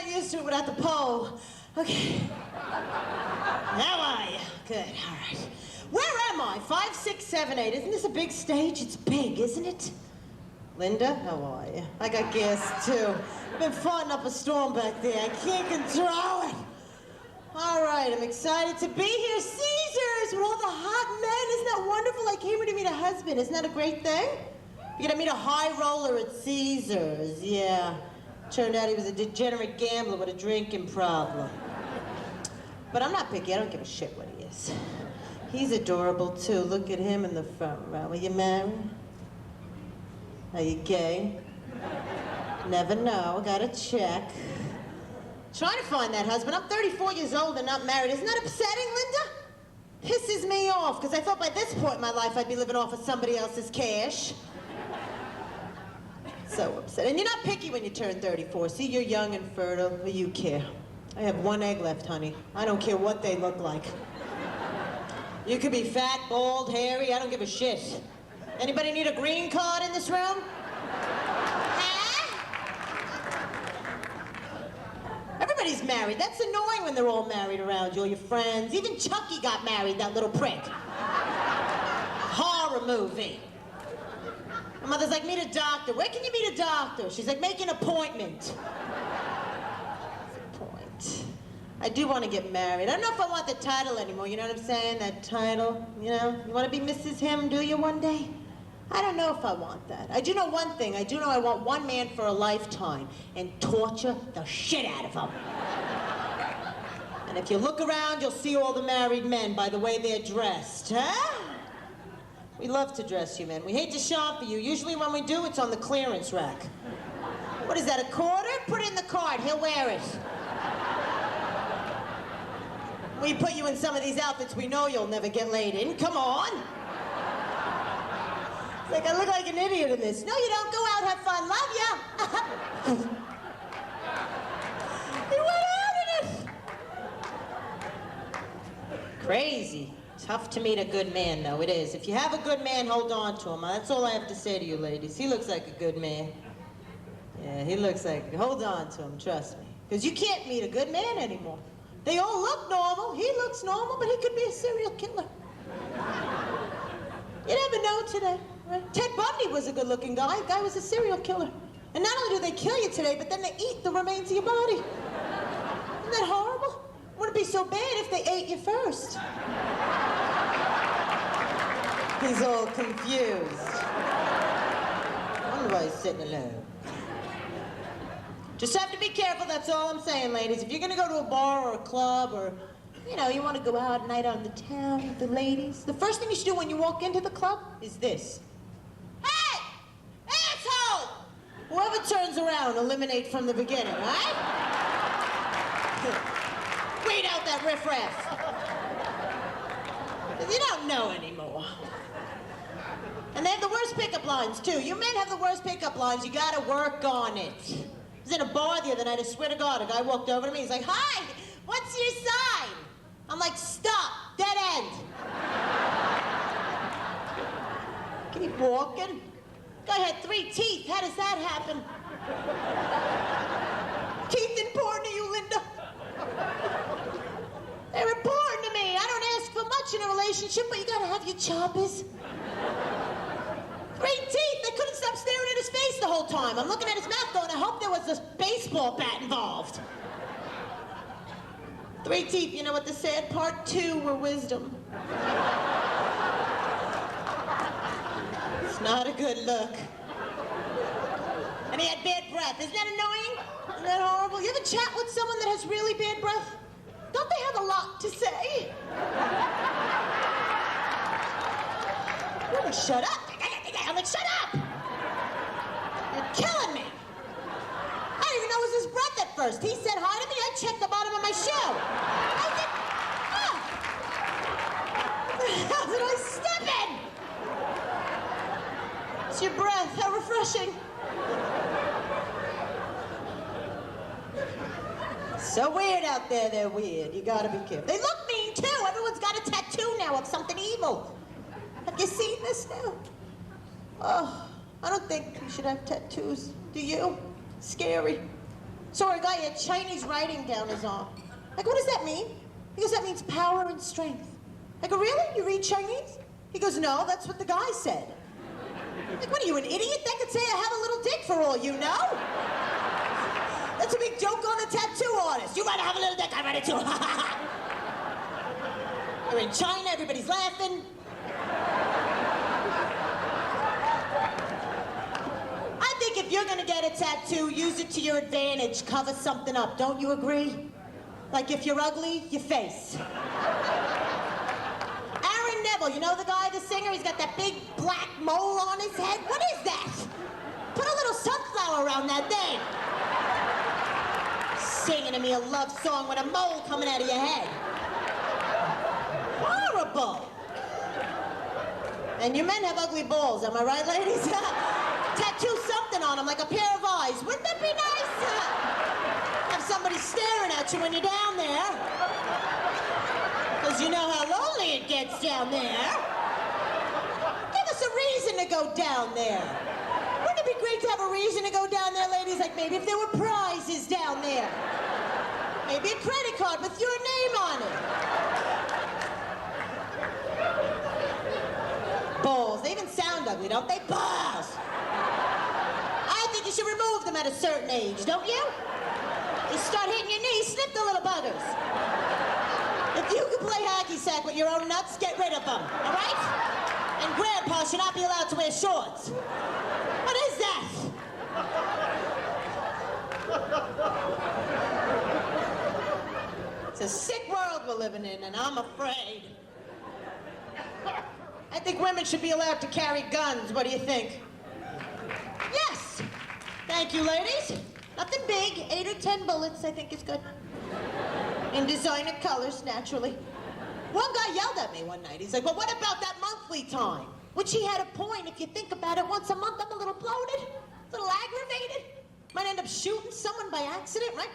not used to it without the pole. Okay. How are you? Good, all right. Where am I? 5, 6, 7, 8. Isn't this a big stage? It's big, isn't it? Linda, how are you? I got gas, too. I've been fighting up a storm back there. I can't control it. All right, I'm excited to be here. Caesars with all the hot men. Isn't that wonderful? I came here to meet a husband. Isn't that a great thing? You're gonna meet a high roller at Caesars. Yeah. Turned out he was a degenerate gambler with a drinking problem. But I'm not picky. I don't give a shit what he is. He's adorable, too. Look at him in the front row. Are you married? Are you gay? Never know. Gotta check. Trying to find that husband. I'm 34 years old and not married. Isn't that upsetting, Linda? Pisses me off, because I thought by this point in my life I'd be living off of somebody else's cash. So upset. And you're not picky when you turn 34. See, you're young and fertile. What do you care? I have one egg left, honey. I don't care what they look like. You could be fat, bald, hairy. I don't give a shit. Anybody need a green card in this room? Huh? Everybody's married. That's annoying when they're all married around you, all your friends. Even Chucky got married, that little prick. Horror movie. My mother's like, meet a doctor. Where can you meet a doctor? She's like, make an appointment. I do want to get married. I don't know if I want the title anymore, you know what I'm saying? That title, you know? You want to be Mrs. Him, do you, one day? I don't know if I want that. I do know one thing. I do know I want one man for a lifetime and torture the shit out of him. And if you look around, you'll see all the married men by the way they're dressed, huh? We love to dress you men. We hate to shop for you. Usually when we do, it's on the clearance rack. What is that, a quarter? Put it in the cart. He'll wear it. We put you in some of these outfits we know you'll never get laid in. Come on. It's like I look like an idiot in this. No, you don't. Go out, have fun. Love ya. He went out in it. Crazy. Tough to meet a good man, though. It is. If you have a good man, hold on to him. That's all I have to say to you, ladies. He looks like a good man. Yeah, he looks like... Hold on to him, trust me. Because you can't meet a good man anymore. They all look normal. He looks normal, but he could be a serial killer. You never know today, right? Ted Bundy was a good-looking guy. The guy was a serial killer. And not only do they kill you today, but then they eat the remains of your body. Isn't that horrible? Wouldn't it be so bad if they ate you first? He's all confused. I wonder why he's sitting alone. Just have to be careful, that's all I'm saying, ladies. If you're gonna go to a bar or a club or, you know, you wanna go out at night on the town with the ladies, the first thing you should do when you walk into the club is this. Hey! Asshole! Whoever turns around, eliminate from the beginning, right? Weed out that riffraff. You don't know anymore. And they have the worst pickup lines, too. You men have the worst pickup lines. You gotta work on it. I was in a bar the other night, I swear to God, a guy walked over to me, he's like, hi, what's your sign? I'm like, stop, dead end. Keep walking. Guy had 3 teeth, how does that happen? Teeth important to you, Linda? They're important to me. I don't ask for much in a relationship, but you gotta have your choppers. 3 teeth, they couldn't stop staring at his face the whole time. I'm looking at his mouth going, I hope there was a baseball bat involved. 3 teeth, you know what the sad part? 2 were wisdom. It's not a good look. And he had bad breath. Isn't that annoying? Isn't that horrible? You ever chat with someone that has really bad breath? Don't they have a lot to say? Shut up. I'm like, shut up! You're killing me. I didn't even know it was his breath at first. He said hi to me, I checked the bottom of my shoe. I said, oh. What the hell did I step in? It's your breath, how refreshing. So weird out there, they're weird. You gotta be careful. They look mean too. Everyone's got a tattoo now of something evil. Have you seen this now? Oh, I don't think you should have tattoos. Do you? Scary. Saw a guy had Chinese writing down his arm. Like, what does that mean? He goes, that means power and strength. I go, really? You read Chinese? He goes, no, that's what the guy said. Like, what are you, an idiot? That could say I have a little dick for all you know. That's a big joke on the tattoo artist. You might have a little dick, I read it too. You're in China, everybody's laughing. I think if you're gonna get a tattoo, use it to your advantage. Cover something up, don't you agree? Like if you're ugly, your face. Aaron Neville, you know the guy, the singer? He's got that big black mole on his head. What is that? Put a little sunflower around that thing. Singing to me a love song with a mole coming out of your head. Horrible. And you men have ugly balls, am I right, ladies? Tattoo something on them, like a pair of eyes. Wouldn't that be nice? Have somebody staring at you when you're down there. Because you know how lonely it gets down there. Give us a reason to go down there. Wouldn't it be great to have a reason to go down there, ladies? Like maybe if there were prizes down there. Maybe a credit card with your name on it. Balls, they even sound ugly, don't they? Balls! I think you should remove them at a certain age, don't you? You start hitting your knees, snip the little buggers. If you can play hacky sack with your own nuts, get rid of them, all right? And Grandpa should not be allowed to wear shorts. What is that? It's a sick world we're living in, and I'm afraid. I think women should be allowed to carry guns. What do you think? Yes! Thank you, ladies. Nothing big. 8 or 10 bullets, I think is good. In designer colors, naturally. One guy yelled at me one night. He's like, well, what about that monthly time? Which he had a point. If you think about it, once a month, I'm a little bloated, a little aggravated. Might end up shooting someone by accident, right?